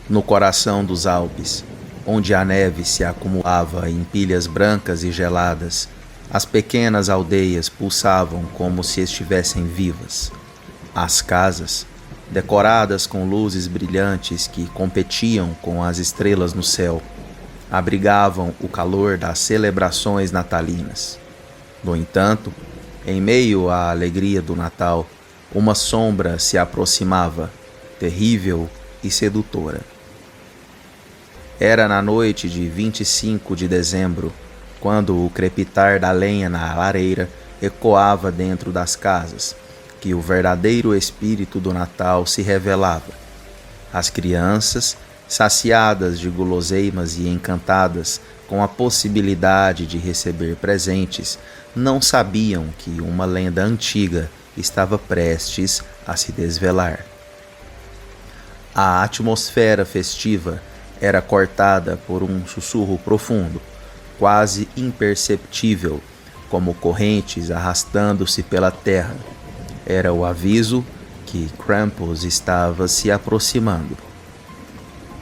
No coração dos Alpes, onde a neve se acumulava em pilhas brancas e geladas, as pequenas aldeias pulsavam como se estivessem vivas. As casas, decoradas com luzes brilhantes que competiam com as estrelas no céu, abrigavam o calor das celebrações natalinas. No entanto, em meio à alegria do Natal, uma sombra se aproximava, terrível e sedutora. Era na noite de 25 de dezembro, quando o crepitar da lenha na lareira ecoava dentro das casas, que o verdadeiro espírito do Natal se revelava. As crianças, saciadas de guloseimas e encantadas com a possibilidade de receber presentes, não sabiam que uma lenda antiga estava prestes a se desvelar. A atmosfera festiva era cortada por um sussurro profundo, quase imperceptível, como correntes arrastando-se pela terra. Era o aviso que Krampus estava se aproximando.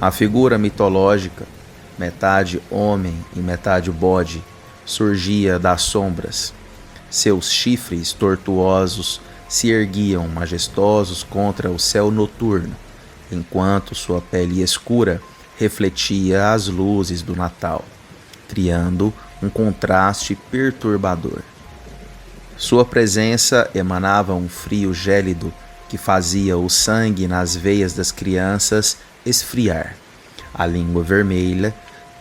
A figura mitológica, metade homem e metade bode, surgia das sombras. Seus chifres tortuosos se erguiam majestosos contra o céu noturno, enquanto sua pele escura refletia as luzes do Natal, criando um contraste perturbador. Sua presença emanava um frio gélido que fazia o sangue nas veias das crianças esfriar. A língua vermelha,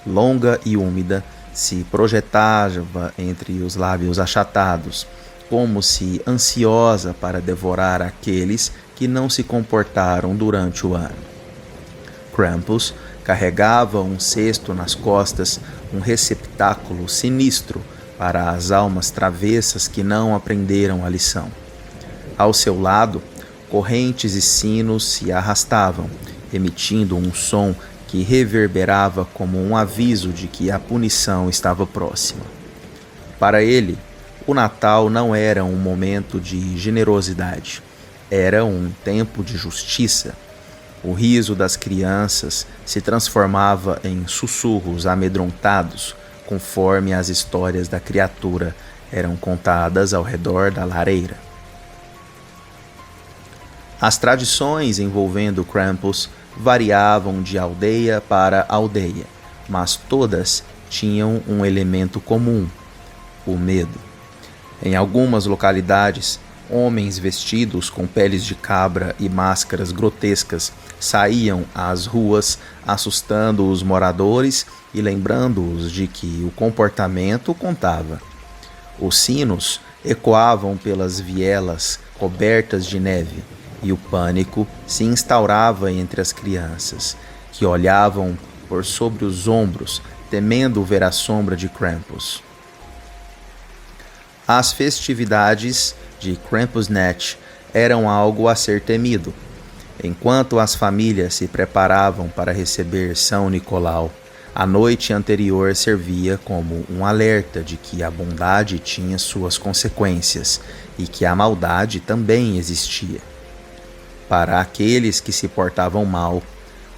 longa e úmida, se projetava entre os lábios achatados, como se ansiosa para devorar aqueles que não se comportaram durante o ano. Krampus carregava um cesto nas costas, um receptáculo sinistro para as almas travessas que não aprenderam a lição. Ao seu lado, correntes e sinos se arrastavam, emitindo um som que reverberava como um aviso de que a punição estava próxima. Para ele, o Natal não era um momento de generosidade, era um tempo de justiça. O riso das crianças se transformava em sussurros amedrontados, conforme as histórias da criatura eram contadas ao redor da lareira. As tradições envolvendo Krampus variavam de aldeia para aldeia, mas todas tinham um elemento comum: o medo. Em algumas localidades, homens vestidos com peles de cabra e máscaras grotescas saíam às ruas, assustando os moradores e lembrando-os de que o comportamento contava. Os sinos ecoavam pelas vielas cobertas de neve, e o pânico se instaurava entre as crianças, que olhavam por sobre os ombros, temendo ver a sombra de Krampus. As festividades de Krampusnacht eram algo a ser temido. Enquanto as famílias se preparavam para receber São Nicolau, a noite anterior servia como um alerta de que a bondade tinha suas consequências e que a maldade também existia. Para aqueles que se portavam mal,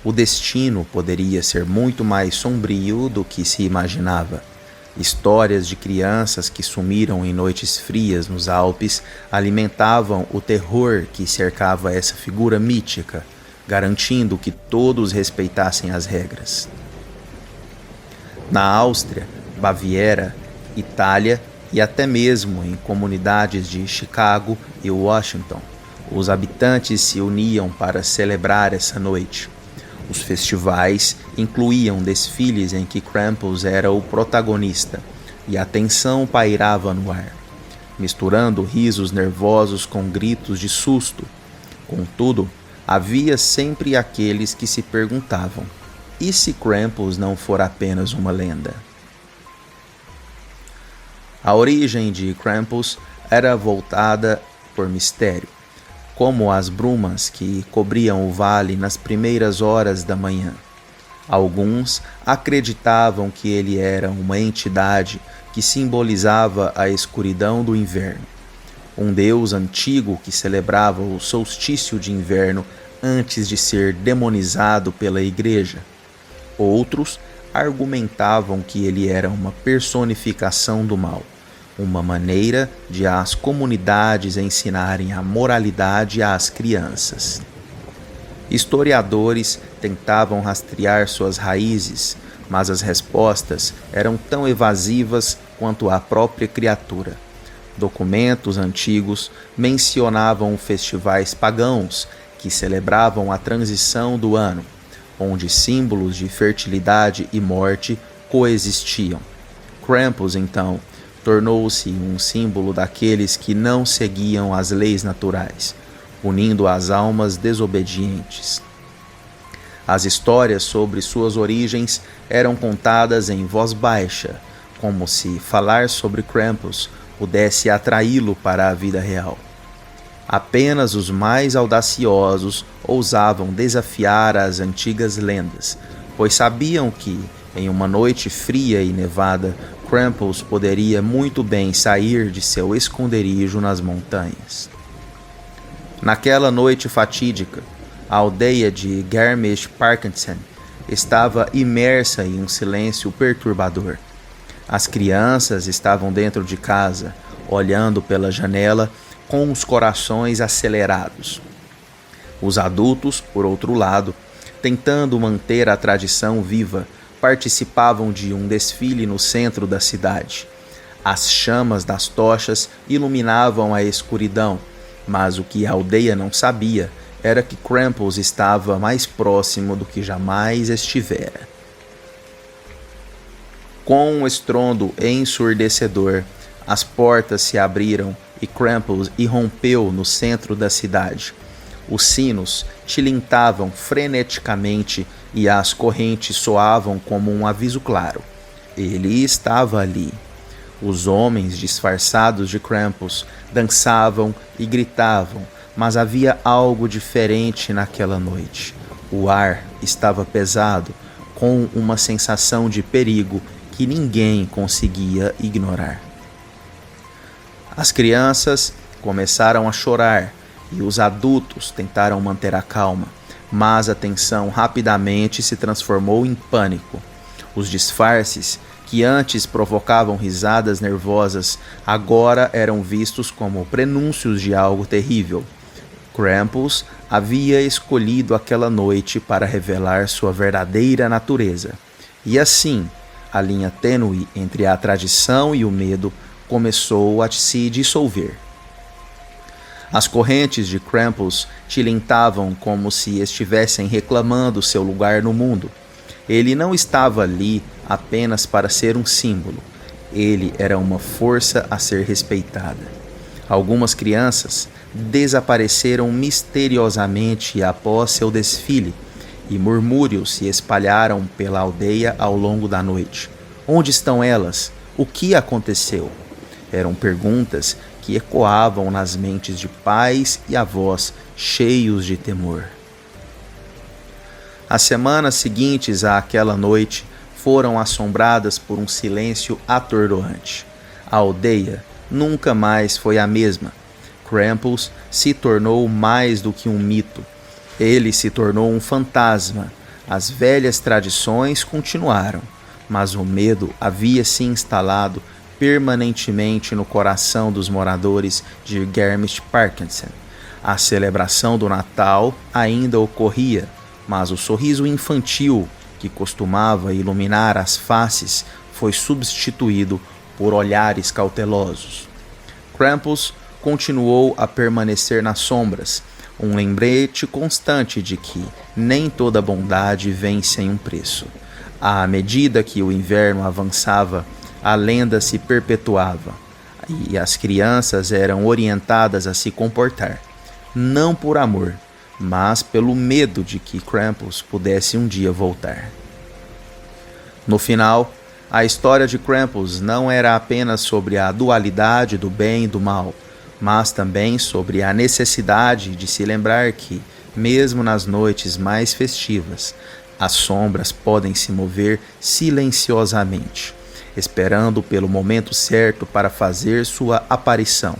o destino poderia ser muito mais sombrio do que se imaginava. Histórias de crianças que sumiram em noites frias nos Alpes alimentavam o terror que cercava essa figura mítica, garantindo que todos respeitassem as regras. Na Áustria, Baviera, Itália e até mesmo em comunidades de Chicago e Washington, os habitantes se uniam para celebrar essa noite. Os festivais incluíam desfiles em que Krampus era o protagonista, e a tensão pairava no ar, misturando risos nervosos com gritos de susto. Contudo, havia sempre aqueles que se perguntavam: e se Krampus não for apenas uma lenda? A origem de Krampus era voltada por mistério, como as brumas que cobriam o vale nas primeiras horas da manhã. Alguns acreditavam que ele era uma entidade que simbolizava a escuridão do inverno, um deus antigo que celebrava o solstício de inverno antes de ser demonizado pela igreja. Outros argumentavam que ele era uma personificação do mal, uma maneira de as comunidades ensinarem a moralidade às crianças. Historiadores tentavam rastrear suas raízes, mas as respostas eram tão evasivas quanto a própria criatura. Documentos antigos mencionavam festivais pagãos que celebravam a transição do ano, onde símbolos de fertilidade e morte coexistiam. Krampus, então, tornou-se um símbolo daqueles que não seguiam as leis naturais, punindo as almas desobedientes. As histórias sobre suas origens eram contadas em voz baixa, como se falar sobre Krampus pudesse atraí-lo para a vida real. Apenas os mais audaciosos ousavam desafiar as antigas lendas, pois sabiam que, em uma noite fria e nevada, Krampus poderia muito bem sair de seu esconderijo nas montanhas. Naquela noite fatídica, a aldeia de Garmisch-Partenkirchen estava imersa em um silêncio perturbador. As crianças estavam dentro de casa, olhando pela janela com os corações acelerados. Os adultos, por outro lado, tentando manter a tradição viva, participavam de um desfile no centro da cidade. As chamas das tochas iluminavam a escuridão, mas o que a aldeia não sabia era que Krampus estava mais próximo do que jamais estivera. Com um estrondo ensurdecedor, as portas se abriram e Krampus irrompeu no centro da cidade. Os sinos tilintavam freneticamente e as correntes soavam como um aviso claro. Ele estava ali. Os homens disfarçados de Krampus dançavam e gritavam, mas havia algo diferente naquela noite. O ar estava pesado, com uma sensação de perigo que ninguém conseguia ignorar. As crianças começaram a chorar e os adultos tentaram manter a calma, mas a tensão rapidamente se transformou em pânico. Os disfarces, que antes provocavam risadas nervosas, agora eram vistos como prenúncios de algo terrível. Krampus havia escolhido aquela noite para revelar sua verdadeira natureza. E assim, a linha tênue entre a tradição e o medo começou a se dissolver. As correntes de Krampus tilintavam como se estivessem reclamando seu lugar no mundo. Ele não estava ali apenas para ser um símbolo. Ele era uma força a ser respeitada. Algumas crianças desapareceram misteriosamente após seu desfile, e murmúrios se espalharam pela aldeia ao longo da noite. Onde estão elas? O que aconteceu? Eram perguntas que ecoavam nas mentes de pais e avós cheios de temor. As semanas seguintes àquela noite foram assombradas por um silêncio atordoante. A aldeia nunca mais foi a mesma. Krampus se tornou mais do que um mito. Ele se tornou um fantasma. As velhas tradições continuaram, mas o medo havia se instalado permanentemente no coração dos moradores de Garmisch-Partenkirchen. A celebração do Natal ainda ocorria, mas o sorriso infantil que costumava iluminar as faces foi substituído por olhares cautelosos. Krampus continuou a permanecer nas sombras, um lembrete constante de que nem toda bondade vem sem um preço. À medida que o inverno avançava, a lenda se perpetuava e as crianças eram orientadas a se comportar, não por amor, mas pelo medo de que Krampus pudesse um dia voltar. No final, a história de Krampus não era apenas sobre a dualidade do bem e do mal, mas também sobre a necessidade de se lembrar que, mesmo nas noites mais festivas, as sombras podem se mover silenciosamente, esperando pelo momento certo para fazer sua aparição.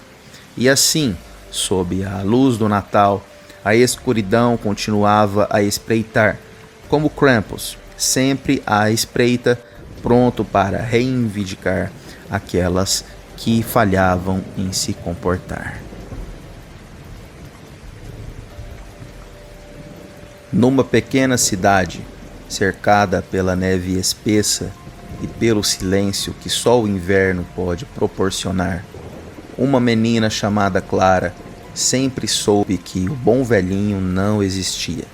E assim, sob a luz do Natal, A escuridão continuava a espreitar, como Krampus, sempre à espreita, pronto para reivindicar aquelas que falhavam em se comportar. Numa pequena cidade, cercada pela neve espessa e pelo silêncio que só o inverno pode proporcionar, uma menina chamada Clara sempre soube que o bom velhinho não existia.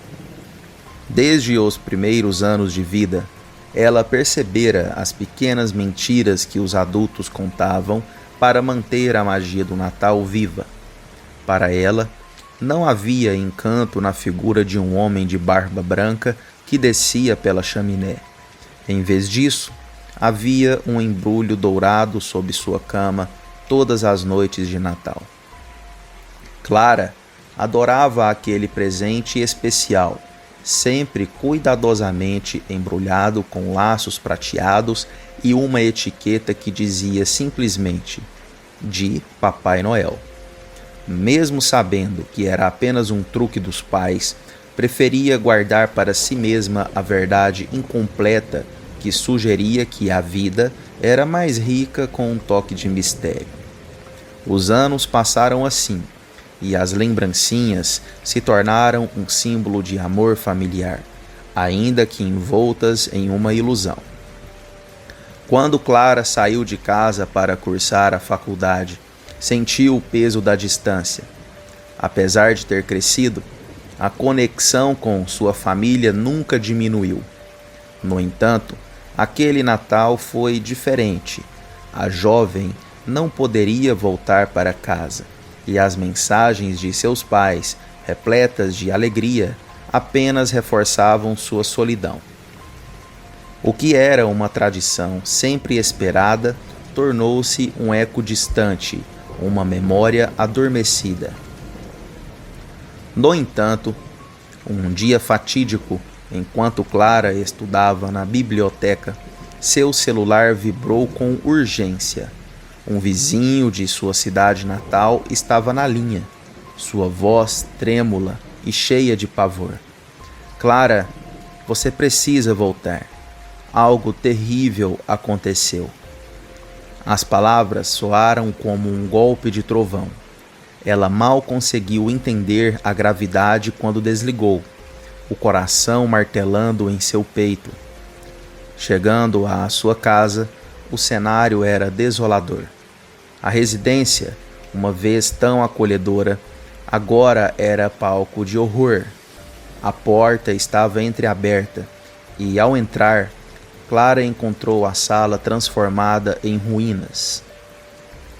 Desde os primeiros anos de vida, ela percebera as pequenas mentiras que os adultos contavam para manter a magia do Natal viva. Para ela, não havia encanto na figura de um homem de barba branca que descia pela chaminé. Em vez disso, havia um embrulho dourado sob sua cama todas as noites de Natal. Clara adorava aquele presente especial, sempre cuidadosamente embrulhado com laços prateados e uma etiqueta que dizia simplesmente de Papai Noel. Mesmo sabendo que era apenas um truque dos pais, preferia guardar para si mesma a verdade incompleta que sugeria que a vida era mais rica com um toque de mistério. Os anos passaram assim, e as lembrancinhas se tornaram um símbolo de amor familiar, ainda que envoltas em uma ilusão. Quando Clara saiu de casa para cursar a faculdade, sentiu o peso da distância. Apesar de ter crescido, a conexão com sua família nunca diminuiu. No entanto, aquele Natal foi diferente. A jovem não poderia voltar para casa, e as mensagens de seus pais, repletas de alegria, apenas reforçavam sua solidão. O que era uma tradição sempre esperada tornou-se um eco distante, uma memória adormecida. No entanto, um dia fatídico, enquanto Clara estudava na biblioteca, seu celular vibrou com urgência. Um vizinho de sua cidade natal estava na linha, sua voz trêmula e cheia de pavor. Clara, você precisa voltar. Algo terrível aconteceu. As palavras soaram como um golpe de trovão. Ela mal conseguiu entender a gravidade quando desligou, o coração martelando em seu peito. Chegando à sua casa, o cenário era desolador. A residência, uma vez tão acolhedora, agora era palco de horror. A porta estava entreaberta e, ao entrar, Clara encontrou a sala transformada em ruínas.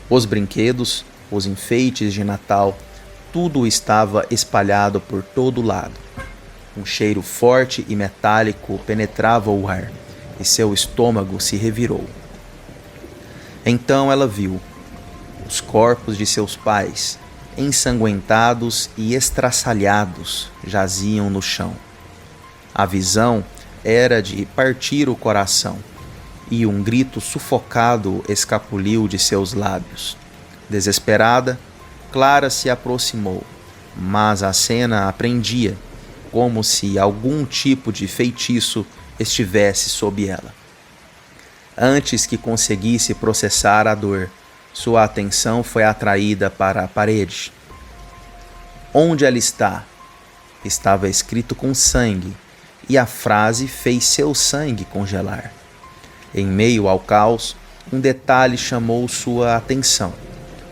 Os brinquedos, os enfeites de Natal, tudo estava espalhado por todo lado. Um cheiro forte e metálico penetrava o ar, e seu estômago se revirou. Então ela viu os corpos de seus pais, ensanguentados e estraçalhados, jaziam no chão. A visão era de partir o coração, e um grito sufocado escapuliu de seus lábios. Desesperada, Clara se aproximou, mas a cena a prendia, como se algum tipo de feitiço estivesse sob ela. Antes que conseguisse processar a dor, sua atenção foi atraída para a parede. Onde ela está? Estava escrito com sangue, e a frase fez seu sangue congelar. Em meio ao caos, um detalhe chamou sua atenção.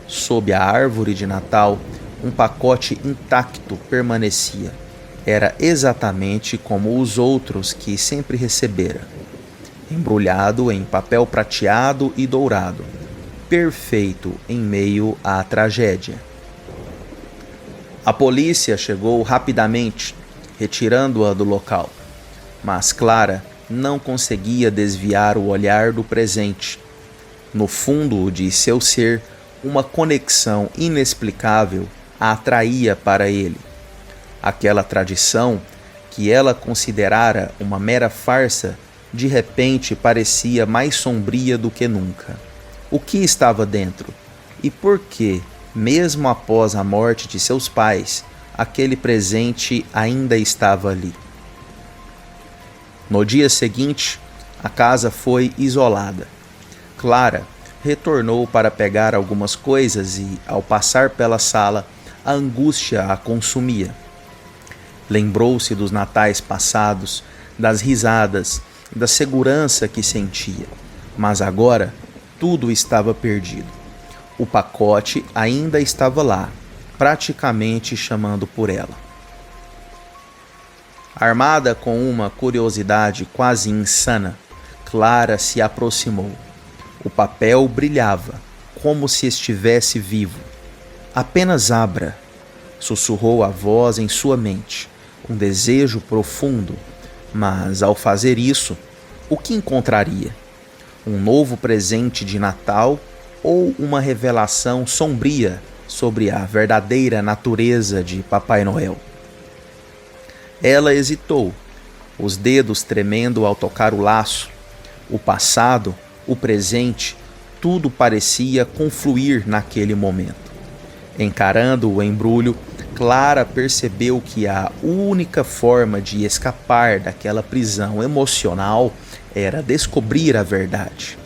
Sob a árvore de Natal, um pacote intacto permanecia. Era exatamente como os outros que sempre recebera. Embrulhado em papel prateado e dourado, perfeito em meio à tragédia. A polícia chegou rapidamente, retirando-a do local, mas Clara não conseguia desviar o olhar do presente. No fundo de seu ser, uma conexão inexplicável a atraía para ele. Aquela tradição, que ela considerara uma mera farsa, de repente parecia mais sombria do que nunca. O que estava dentro? E por que, mesmo após a morte de seus pais, aquele presente ainda estava ali. No dia seguinte, a casa foi isolada. Clara retornou para pegar algumas coisas e, ao passar pela sala, a angústia a consumia. Lembrou-se dos natais passados, das risadas, da segurança que sentia. Mas agora, tudo estava perdido. O pacote ainda estava lá, praticamente chamando por ela. Armada com uma curiosidade quase insana, Clara se aproximou. O papel brilhava, como se estivesse vivo. Apenas abra, sussurrou a voz em sua mente, um desejo profundo. Mas, ao fazer isso, o que encontraria? Um novo presente de Natal ou uma revelação sombria sobre a verdadeira natureza de Papai Noel? Ela hesitou, os dedos tremendo ao tocar o laço. O passado, o presente, tudo parecia confluir naquele momento. Encarando o embrulho, Clara percebeu que a única forma de escapar daquela prisão emocional era descobrir a verdade.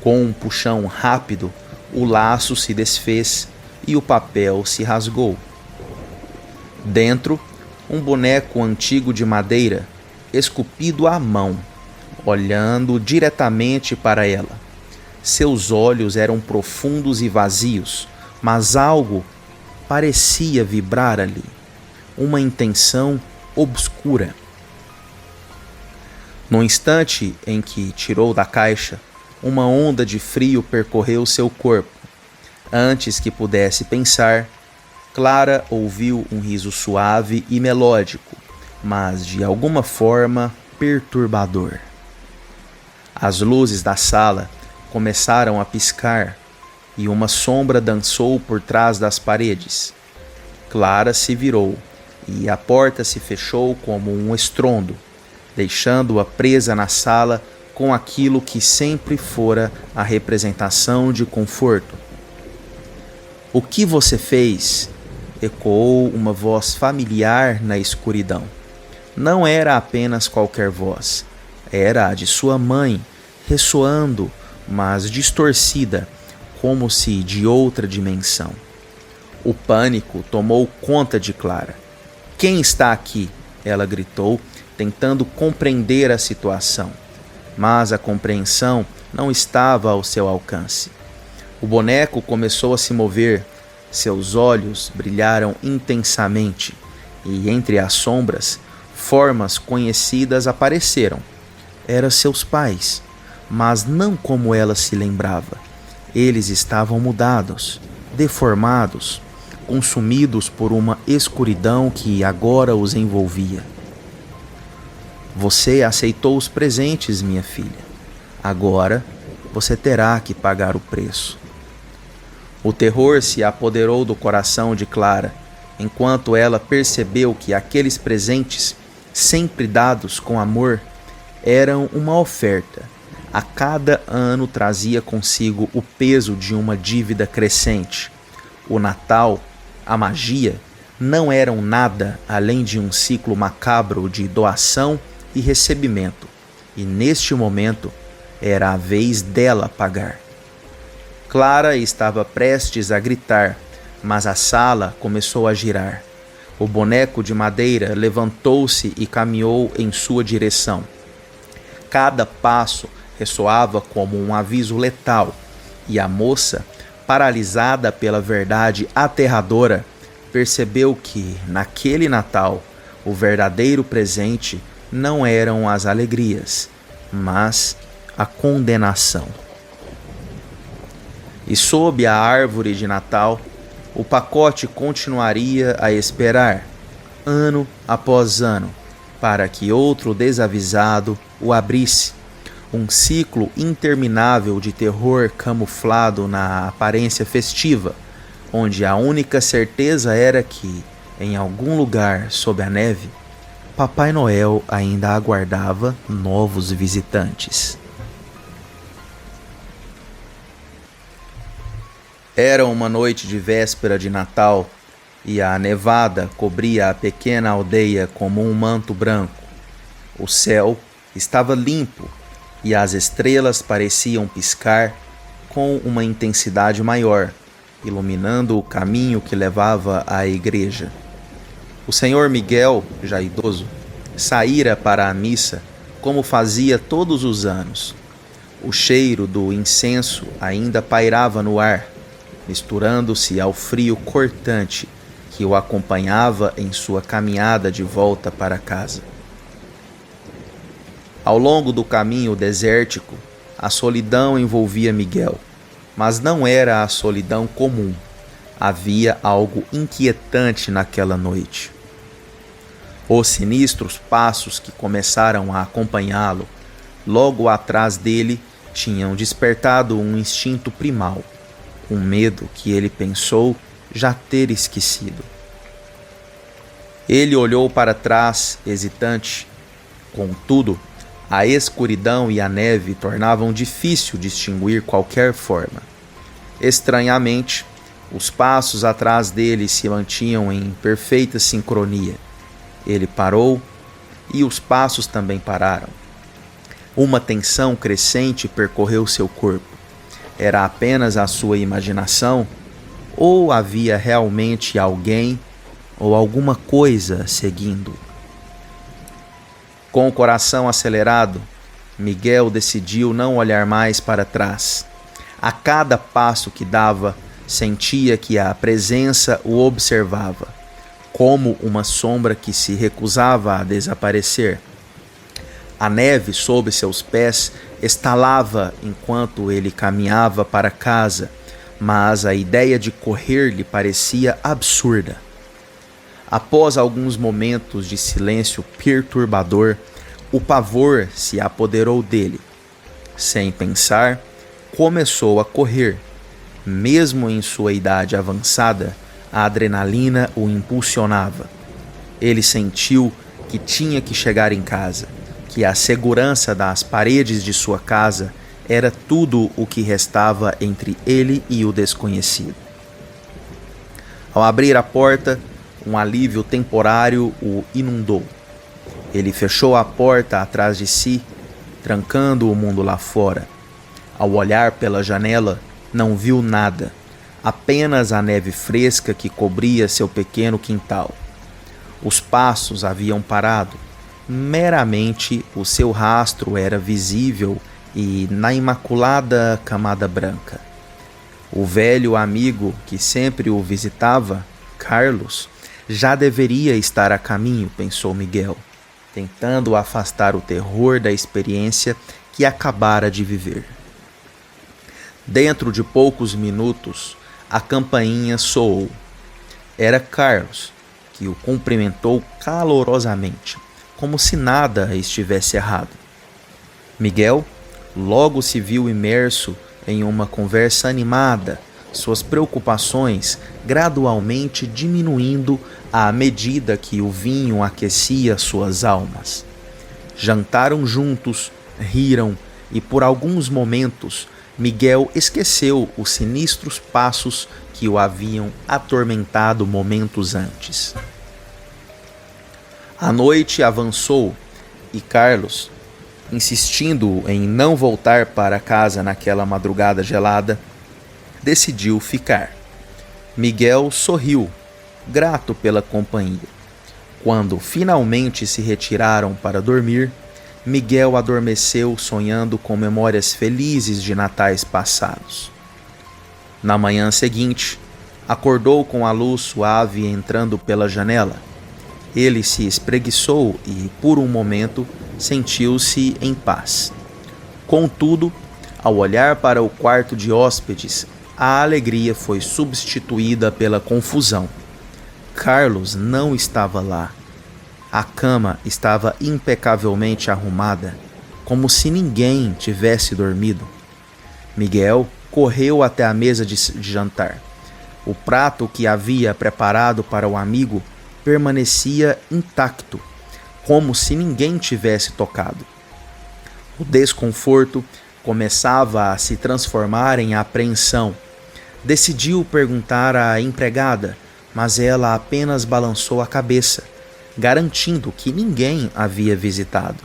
Com um puxão rápido, o laço se desfez e o papel se rasgou. Dentro, um boneco antigo de madeira, esculpido à mão, olhando diretamente para ela. Seus olhos eram profundos e vazios, mas algo parecia vibrar ali, uma intenção obscura. No instante em que tirou da caixa, uma onda de frio percorreu seu corpo. Antes que pudesse pensar, Clara ouviu um riso suave e melódico, mas de alguma forma perturbador. As luzes da sala começaram a piscar e uma sombra dançou por trás das paredes. Clara se virou e a porta se fechou como um estrondo, deixando-a presa na sala com aquilo que sempre fora a representação de conforto. "O que você fez?" ecoou uma voz familiar na escuridão. Não era apenas qualquer voz, era a de sua mãe, ressoando, mas distorcida, como se de outra dimensão. O pânico tomou conta de Clara. "Quem está aqui?" ela gritou, tentando compreender a situação. Mas a compreensão não estava ao seu alcance. O boneco começou a se mover, seus olhos brilharam intensamente, e entre as sombras, formas conhecidas apareceram. Eram seus pais, mas não como ela se lembrava. Eles estavam mudados, deformados, consumidos por uma escuridão que agora os envolvia. "Você aceitou os presentes, minha filha. Agora você terá que pagar o preço." O terror se apoderou do coração de Clara, enquanto ela percebeu que aqueles presentes, sempre dados com amor, eram uma oferta. A cada ano trazia consigo o peso de uma dívida crescente. O Natal, a magia, não eram nada além de um ciclo macabro de doação e recebimento, e neste momento era a vez dela pagar. Clara estava prestes a gritar, mas a sala começou a girar. O boneco de madeira levantou-se e caminhou em sua direção. Cada passo ressoava como um aviso letal, e a moça, paralisada pela verdade aterradora, percebeu que, naquele Natal, o verdadeiro presente não eram as alegrias, mas a condenação. E sob a árvore de Natal, o pacote continuaria a esperar, ano após ano, para que outro desavisado o abrisse. Um ciclo interminável de terror camuflado na aparência festiva, onde a única certeza era que, em algum lugar sob a neve, Papai Noel ainda aguardava novos visitantes. Era uma noite de véspera de Natal, e a nevada cobria a pequena aldeia como um manto branco. O céu estava limpo e as estrelas pareciam piscar com uma intensidade maior, iluminando o caminho que levava à igreja. O senhor Miguel, já idoso, saíra para a missa como fazia todos os anos. O cheiro do incenso ainda pairava no ar, misturando-se ao frio cortante que o acompanhava em sua caminhada de volta para casa. Ao longo do caminho desértico, a solidão envolvia Miguel, mas não era a solidão comum. Havia algo inquietante naquela noite. Os sinistros passos que começaram a acompanhá-lo, logo atrás dele, tinham despertado um instinto primal, um medo que ele pensou já ter esquecido. Ele olhou para trás, hesitante. Contudo, a escuridão e a neve tornavam difícil distinguir qualquer forma. Estranhamente, os passos atrás dele se mantinham em perfeita sincronia. Ele parou e os passos também pararam. Uma tensão crescente percorreu seu corpo. Era apenas a sua imaginação? Ou havia realmente alguém ou alguma coisa seguindo? Com o coração acelerado, Miguel decidiu não olhar mais para trás. A cada passo que dava, sentia que a presença o observava, como uma sombra que se recusava a desaparecer. A neve sob seus pés estalava enquanto ele caminhava para casa, mas a ideia de correr lhe parecia absurda. Após alguns momentos de silêncio perturbador, o pavor se apoderou dele. Sem pensar, começou a correr. Mesmo em sua idade avançada, a adrenalina o impulsionava. Ele sentiu que tinha que chegar em casa, que a segurança das paredes de sua casa era tudo o que restava entre ele e o desconhecido. Ao abrir a porta, um alívio temporário o inundou. Ele fechou a porta atrás de si, trancando o mundo lá fora. Ao olhar pela janela, não viu nada, apenas a neve fresca que cobria seu pequeno quintal. Os passos haviam parado. Meramente o seu rastro era visível e na imaculada camada branca. O velho amigo que sempre o visitava, Carlos, já deveria estar a caminho, pensou Miguel, tentando afastar o terror da experiência que acabara de viver. Dentro de poucos minutos, a campainha soou. Era Carlos, que o cumprimentou calorosamente, como se nada estivesse errado. Miguel logo se viu imerso em uma conversa animada, suas preocupações gradualmente diminuindo à medida que o vinho aquecia suas almas. Jantaram juntos, riram e por alguns momentos Miguel esqueceu os sinistros passos que o haviam atormentado momentos antes. A noite avançou e Carlos, insistindo em não voltar para casa naquela madrugada gelada, decidiu ficar. Miguel sorriu, grato pela companhia. Quando finalmente se retiraram para dormir, Miguel adormeceu sonhando com memórias felizes de natais passados. Na manhã seguinte, acordou com a luz suave entrando pela janela. Ele se espreguiçou e, por um momento, sentiu-se em paz. Contudo, ao olhar para o quarto de hóspedes, a alegria foi substituída pela confusão. Carlos não estava lá. A cama estava impecavelmente arrumada, como se ninguém tivesse dormido. Miguel correu até a mesa de jantar. O prato que havia preparado para o amigo permanecia intacto, como se ninguém tivesse tocado. O desconforto começava a se transformar em apreensão. Decidiu perguntar à empregada mas ela apenas balançou a cabeça, garantindo que ninguém havia visitado.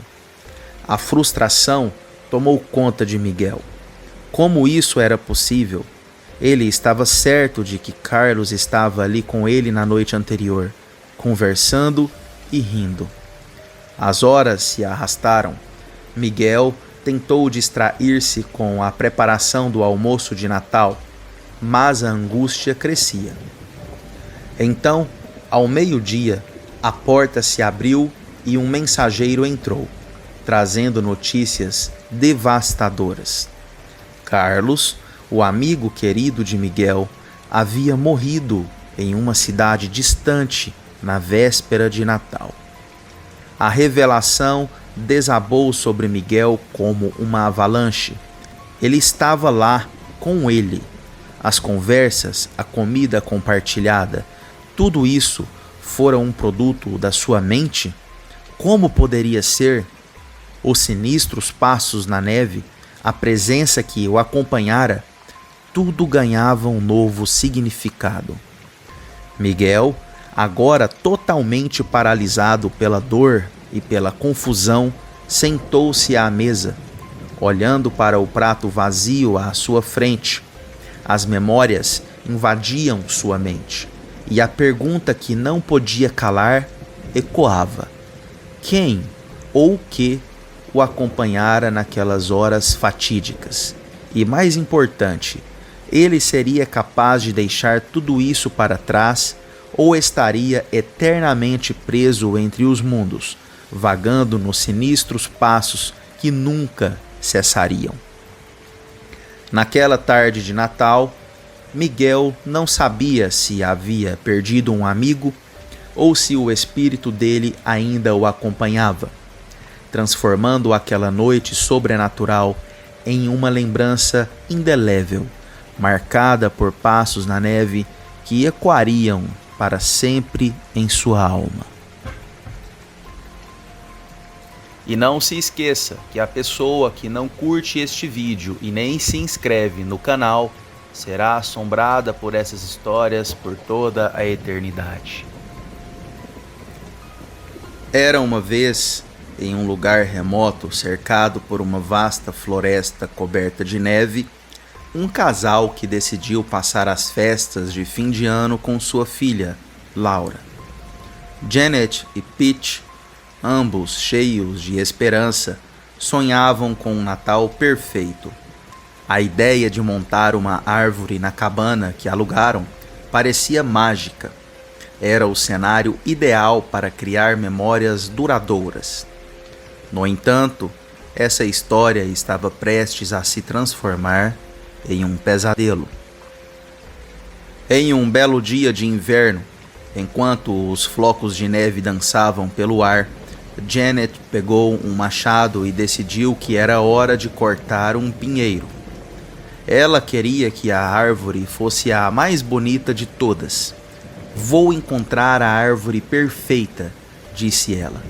A frustração tomou conta de Miguel. Como isso era possível? Ele estava certo de que Carlos estava ali com ele na noite anterior, conversando e rindo. As horas se arrastaram. Miguel tentou distrair-se com a preparação do almoço de Natal, mas a angústia crescia. Então, ao meio-dia, a porta se abriu e um mensageiro entrou, trazendo notícias devastadoras. Carlos, o amigo querido de Miguel, havia morrido em uma cidade distante na véspera de Natal. A revelação desabou sobre Miguel como uma avalanche. Ele estava lá com ele. As conversas, a comida compartilhada, tudo isso fora um produto da sua mente? Como poderia ser? Os sinistros passos na neve, a presença que o acompanhara, tudo ganhava um novo significado. Miguel, agora totalmente paralisado pela dor e pela confusão, sentou-se à mesa, olhando para o prato vazio à sua frente. As memórias invadiam sua mente, e a pergunta que não podia calar ecoava: quem ou o que o acompanhara naquelas horas fatídicas? E mais importante, ele seria capaz de deixar tudo isso para trás ou estaria eternamente preso entre os mundos, vagando nos sinistros passos que nunca cessariam? Naquela tarde de Natal, Miguel não sabia se havia perdido um amigo ou se o espírito dele ainda o acompanhava, transformando aquela noite sobrenatural em uma lembrança indelével, marcada por passos na neve que ecoariam para sempre em sua alma. E não se esqueça que a pessoa que não curte este vídeo e nem se inscreve no canal será assombrada por essas histórias por toda a eternidade. Era uma vez, em um lugar remoto, cercado por uma vasta floresta coberta de neve, um casal que decidiu passar as festas de fim de ano com sua filha, Laura. Janet e Pete, ambos cheios de esperança, sonhavam com um Natal perfeito. A ideia de montar uma árvore na cabana que alugaram parecia mágica. Era o cenário ideal para criar memórias duradouras. No entanto, essa história estava prestes a se transformar em um pesadelo. Em um belo dia de inverno, enquanto os flocos de neve dançavam pelo ar, Janet pegou um machado e decidiu que era hora de cortar um pinheiro. Ela queria que a árvore fosse a mais bonita de todas. "Vou encontrar a árvore perfeita", disse ela,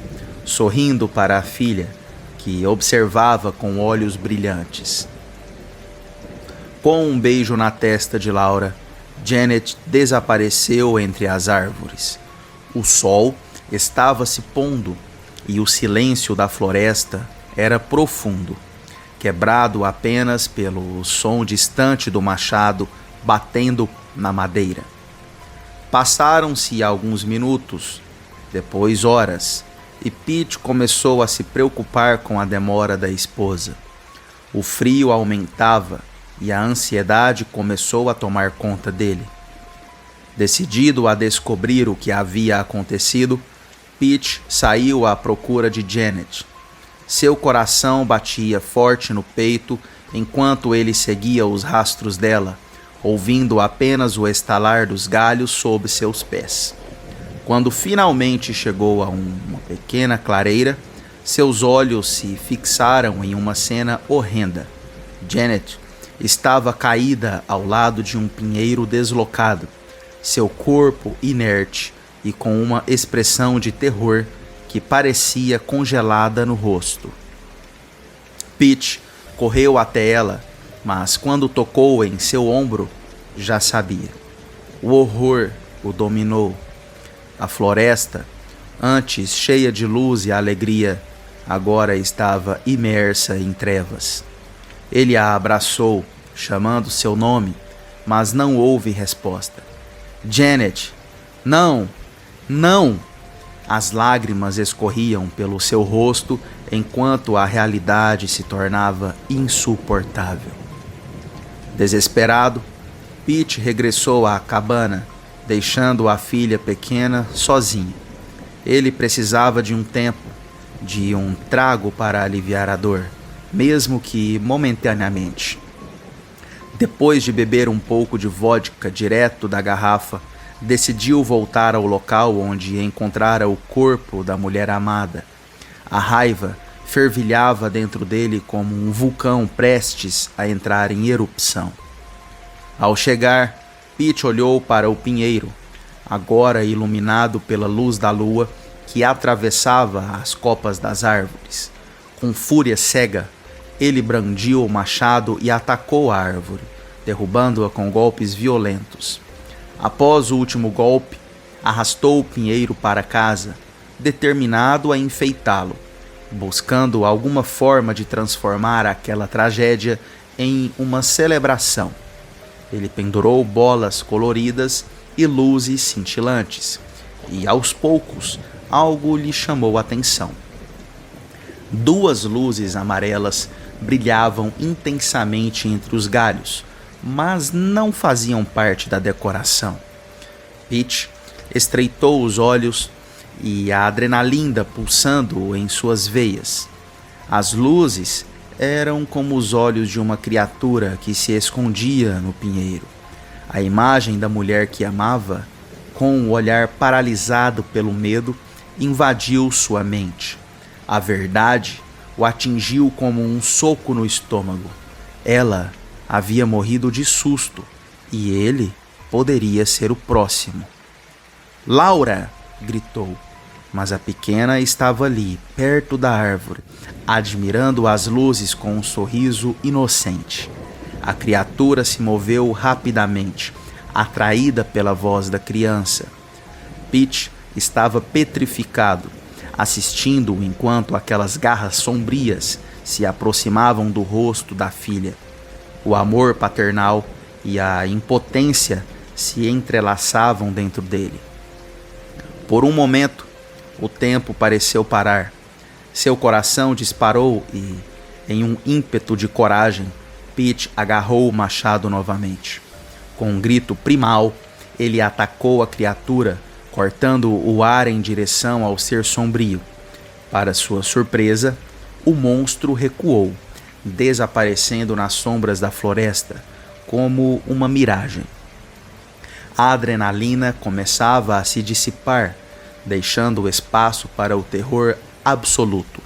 sorrindo para a filha, que observava com olhos brilhantes. Com um beijo na testa de Laura, Janet desapareceu entre as árvores. O sol estava se pondo e o silêncio da floresta era profundo, quebrado apenas pelo som distante do machado batendo na madeira. Passaram-se alguns minutos, depois horas, e Pete começou a se preocupar com a demora da esposa. O frio aumentava e a ansiedade começou a tomar conta dele. Decidido a descobrir o que havia acontecido, Pete saiu à procura de Janet. Seu coração batia forte no peito enquanto ele seguia os rastros dela, ouvindo apenas o estalar dos galhos sob seus pés. Quando finalmente chegou a uma pequena clareira, seus olhos se fixaram em uma cena horrenda. Janet estava caída ao lado de um pinheiro deslocado, seu corpo inerte e com uma expressão de terror que parecia congelada no rosto. Pete correu até ela, mas quando tocou em seu ombro, já sabia. O horror, o dominou. A floresta, antes cheia de luz e alegria, agora estava imersa em trevas. Ele a abraçou, chamando seu nome, mas não houve resposta. Janet! Não! Não! As lágrimas escorriam pelo seu rosto enquanto a realidade se tornava insuportável. Desesperado, Pete regressou à cabana, deixando a filha pequena sozinha. Ele precisava de um tempo, de um trago para aliviar a dor, mesmo que momentaneamente. Depois de beber um pouco de vodka direto da garrafa, decidiu voltar ao local onde encontrara o corpo da mulher amada. A raiva fervilhava dentro dele como um vulcão prestes a entrar em erupção. Ao chegar, Pete olhou para o pinheiro, agora iluminado pela luz da lua que atravessava as copas das árvores. Com fúria cega, ele brandiu o machado e atacou a árvore, derrubando-a com golpes violentos. Após o último golpe, arrastou o pinheiro para casa, determinado a enfeitá-lo, buscando alguma forma de transformar aquela tragédia em uma celebração. Ele pendurou bolas coloridas e luzes cintilantes, e aos poucos algo lhe chamou a atenção. 2 luzes amarelas brilhavam intensamente entre os galhos, mas não faziam parte da decoração. Pete estreitou os olhos e a adrenalina pulsando em suas veias. As luzes eram como os olhos de uma criatura que se escondia no pinheiro. A imagem da mulher que amava, com o olhar paralisado pelo medo, invadiu sua mente. A verdade o atingiu como um soco no estômago. Ela havia morrido de susto e ele poderia ser o próximo. "Laura!" gritou, mas a pequena estava ali, perto da árvore, admirando as luzes com um sorriso inocente. A criatura se moveu rapidamente, atraída pela voz da criança. Pete estava petrificado, assistindo enquanto aquelas garras sombrias se aproximavam do rosto da filha. O amor paternal e a impotência se entrelaçavam dentro dele. Por um momento, o tempo pareceu parar. Seu coração disparou e, em um ímpeto de coragem, Pete agarrou o machado novamente. Com um grito primal, ele atacou a criatura, cortando o ar em direção ao ser sombrio. Para sua surpresa, o monstro recuou, desaparecendo nas sombras da floresta, como uma miragem. A adrenalina começava a se dissipar, deixando espaço para o terror absoluto.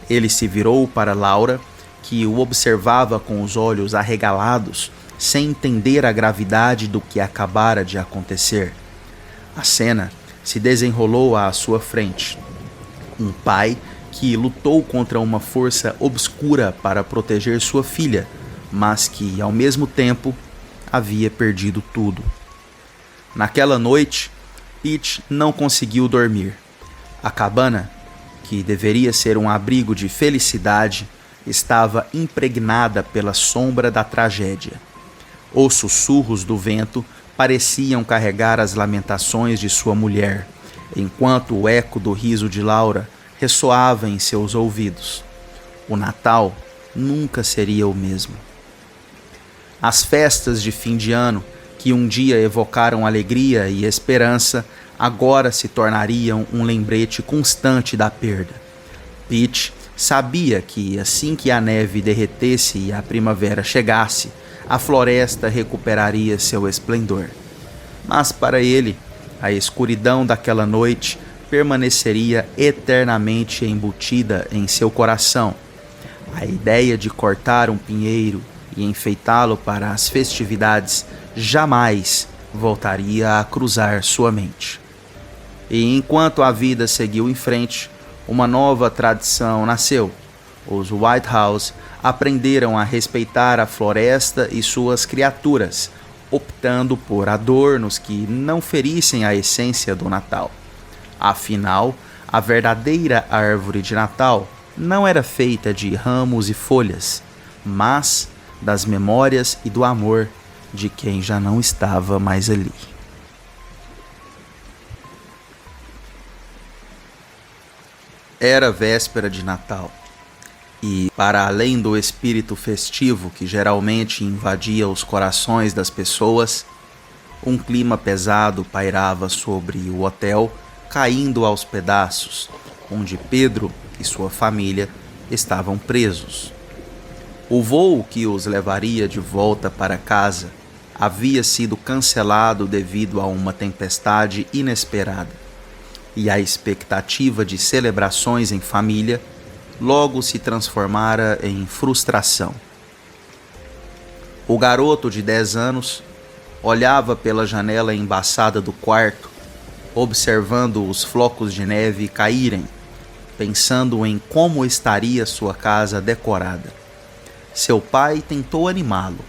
Ele se virou para Laura, que o observava com os olhos arregalados, sem entender a gravidade do que acabara de acontecer. A cena se desenrolou à sua frente. Um pai que lutou contra uma força obscura para proteger sua filha, mas que, ao mesmo tempo, havia perdido tudo. Naquela noite, Pete não conseguiu dormir. A cabana, que deveria ser um abrigo de felicidade, estava impregnada pela sombra da tragédia. Os sussurros do vento pareciam carregar as lamentações de sua mulher, enquanto o eco do riso de Laura ressoava em seus ouvidos. O Natal nunca seria o mesmo. As festas de fim de ano, que um dia evocaram alegria e esperança, agora se tornariam um lembrete constante da perda. Pete sabia que, assim que a neve derretesse e a primavera chegasse, a floresta recuperaria seu esplendor. Mas para ele, a escuridão daquela noite permaneceria eternamente embutida em seu coração. A ideia de cortar um pinheiro e enfeitá-lo para as festividades jamais voltaria a cruzar sua mente. E enquanto a vida seguiu em frente, uma nova tradição nasceu. Os Whitehouse aprenderam a respeitar a floresta e suas criaturas, optando por adornos que não ferissem a essência do Natal. Afinal, a verdadeira árvore de Natal não era feita de ramos e folhas, mas das memórias e do amor de quem já não estava mais ali. Era véspera de Natal, e, para além do espírito festivo que geralmente invadia os corações das pessoas, um clima pesado pairava sobre o hotel, caindo aos pedaços, onde Pedro e sua família estavam presos. O voo que os levaria de volta para casa havia sido cancelado devido a uma tempestade inesperada, e a expectativa de celebrações em família logo se transformara em frustração. O garoto de 10 anos olhava pela janela embaçada do quarto, observando os flocos de neve caírem, pensando em como estaria sua casa decorada. Seu pai tentou animá-lo,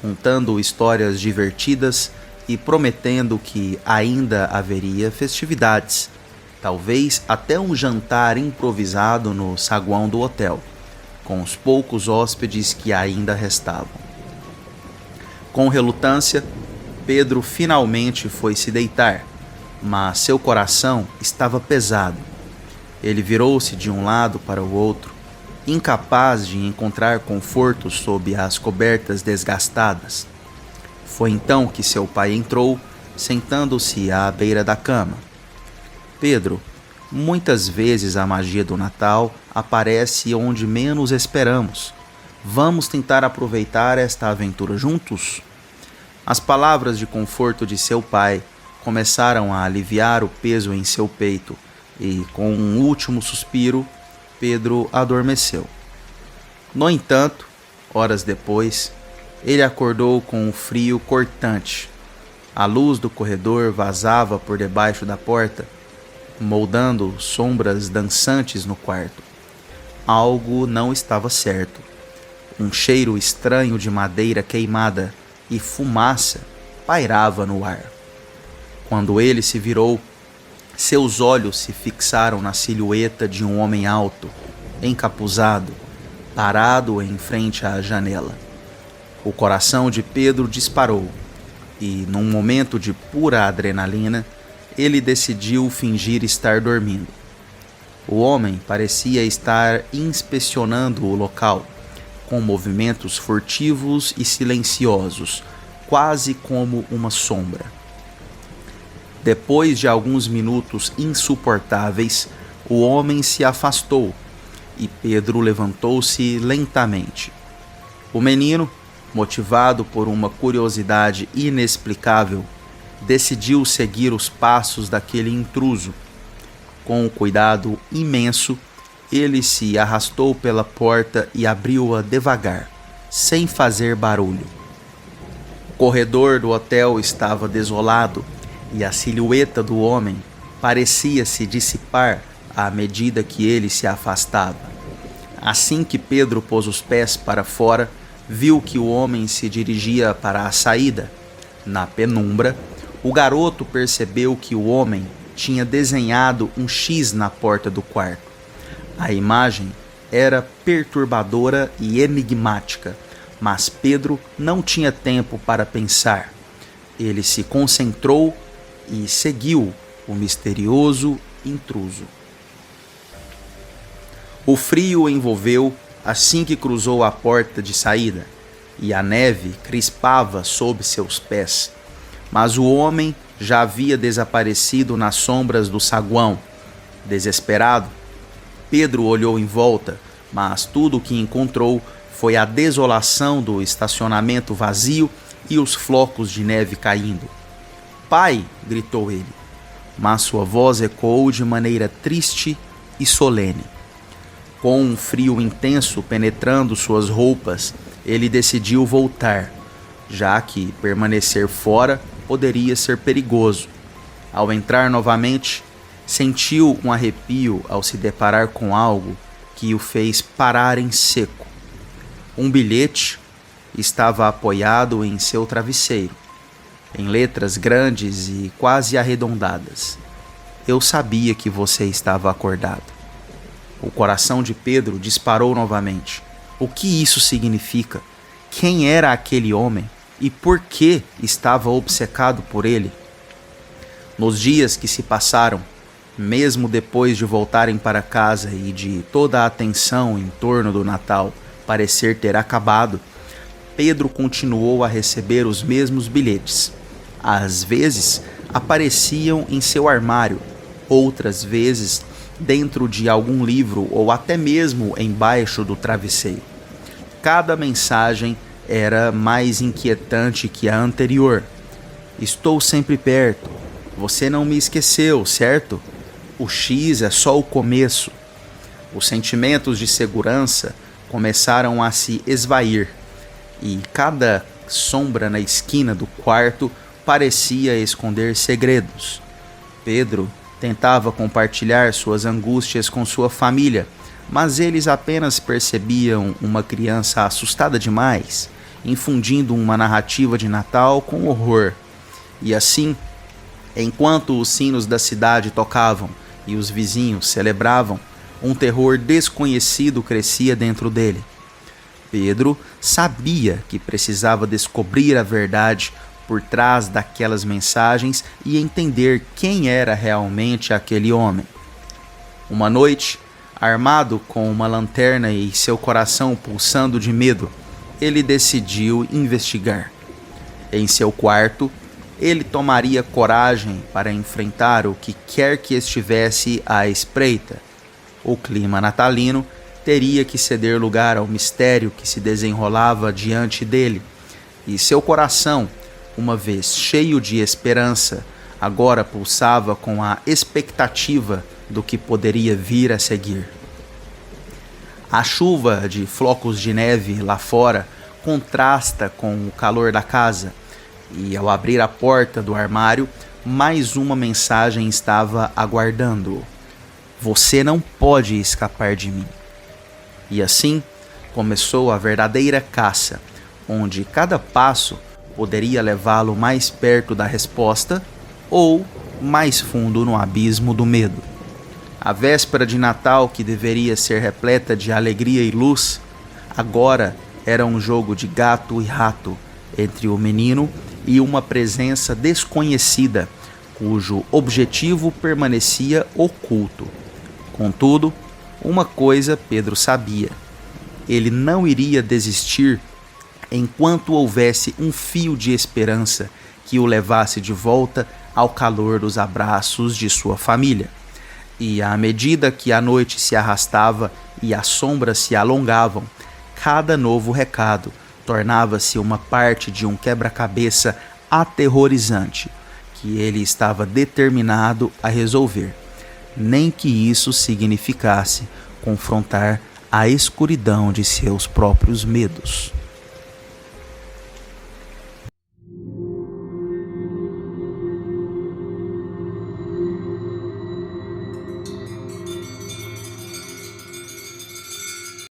contando histórias divertidas e prometendo que ainda haveria festividades, talvez até um jantar improvisado no saguão do hotel, com os poucos hóspedes que ainda restavam. Com relutância, Pedro finalmente foi se deitar, mas seu coração estava pesado. Ele virou-se de um lado para o outro, incapaz de encontrar conforto sob as cobertas desgastadas. Foi então que seu pai entrou, sentando-se à beira da cama. Pedro, muitas vezes a magia do Natal aparece onde menos esperamos. Vamos tentar aproveitar esta aventura juntos? As palavras de conforto de seu pai começaram a aliviar o peso em seu peito e, com um último suspiro, Pedro adormeceu. No entanto, horas depois, ele acordou com um frio cortante. A luz do corredor vazava por debaixo da porta, moldando sombras dançantes no quarto. Algo não estava certo. Um cheiro estranho de madeira queimada e fumaça pairava no ar. Quando ele se virou, seus olhos se fixaram na silhueta de um homem alto, encapuzado, parado em frente à janela. O coração de Pedro disparou e, num momento de pura adrenalina, ele decidiu fingir estar dormindo. O homem parecia estar inspecionando o local, com movimentos furtivos e silenciosos, quase como uma sombra. Depois de alguns minutos insuportáveis, o homem se afastou e Pedro levantou-se lentamente. O menino, motivado por uma curiosidade inexplicável, decidiu seguir os passos daquele intruso. Com um cuidado imenso, ele se arrastou pela porta e abriu-a devagar, sem fazer barulho. O corredor do hotel estava desolado e a silhueta do homem parecia se dissipar à medida que ele se afastava. Assim que Pedro pôs os pés para fora, viu que o homem se dirigia para a saída. Na penumbra, o garoto percebeu que o homem tinha desenhado um X na porta do quarto. A imagem era perturbadora e enigmática, mas Pedro não tinha tempo para pensar. Ele se concentrou e seguiu o misterioso intruso. O frio o envolveu assim que cruzou a porta de saída, e a neve crispava sob seus pés. Mas o homem já havia desaparecido nas sombras do saguão. Desesperado, Pedro olhou em volta, mas tudo o que encontrou foi a desolação do estacionamento vazio e os flocos de neve caindo. "Pai!" gritou ele, mas sua voz ecoou de maneira triste e solene. Com um frio intenso penetrando suas roupas, ele decidiu voltar, já que permanecer fora poderia ser perigoso. Ao entrar novamente, sentiu um arrepio ao se deparar com algo que o fez parar em seco. Um bilhete estava apoiado em seu travesseiro. em letras grandes e quase arredondadas. Eu sabia que você estava acordado. O coração de Pedro disparou novamente. O que isso significa? Quem era aquele homem e por que estava obcecado por ele? Nos dias que se passaram, mesmo depois de voltarem para casa e de toda a atenção em torno do Natal parecer ter acabado, Pedro continuou a receber os mesmos bilhetes. Às vezes, apareciam em seu armário, outras vezes dentro de algum livro ou até mesmo embaixo do travesseiro. Cada mensagem era mais inquietante que a anterior. Estou sempre perto. Você não me esqueceu, certo? O X é só o começo. Os sentimentos de segurança começaram a se esvair e cada sombra na esquina do quarto parecia esconder segredos. Pedro tentava compartilhar suas angústias com sua família, mas eles apenas percebiam uma criança assustada demais, infundindo uma narrativa de Natal com horror. E assim, enquanto os sinos da cidade tocavam e os vizinhos celebravam, um terror desconhecido crescia dentro dele. Pedro sabia que precisava descobrir a verdade por trás daquelas mensagens e entender quem era realmente aquele homem. Uma noite, armado com uma lanterna e seu coração pulsando de medo, ele decidiu investigar. Em seu quarto, ele tomaria coragem para enfrentar o que quer que estivesse à espreita. O clima natalino teria que ceder lugar ao mistério que se desenrolava diante dele, e seu coração, uma vez cheio de esperança, agora pulsava com a expectativa do que poderia vir a seguir. A chuva de flocos de neve lá fora contrasta com o calor da casa, e ao abrir a porta do armário, mais uma mensagem estava aguardando-o. Você não pode escapar de mim. E assim começou a verdadeira caça, onde cada passo poderia levá-lo mais perto da resposta ou mais fundo no abismo do medo. A véspera de Natal, que deveria ser repleta de alegria e luz, agora era um jogo de gato e rato entre o menino e uma presença desconhecida, cujo objetivo permanecia oculto. Contudo, uma coisa Pedro sabia: ele não iria desistir enquanto houvesse um fio de esperança que o levasse de volta ao calor dos abraços de sua família. E à medida que a noite se arrastava e as sombras se alongavam, cada novo recado tornava-se uma parte de um quebra-cabeça aterrorizante que ele estava determinado a resolver, nem que isso significasse confrontar a escuridão de seus próprios medos.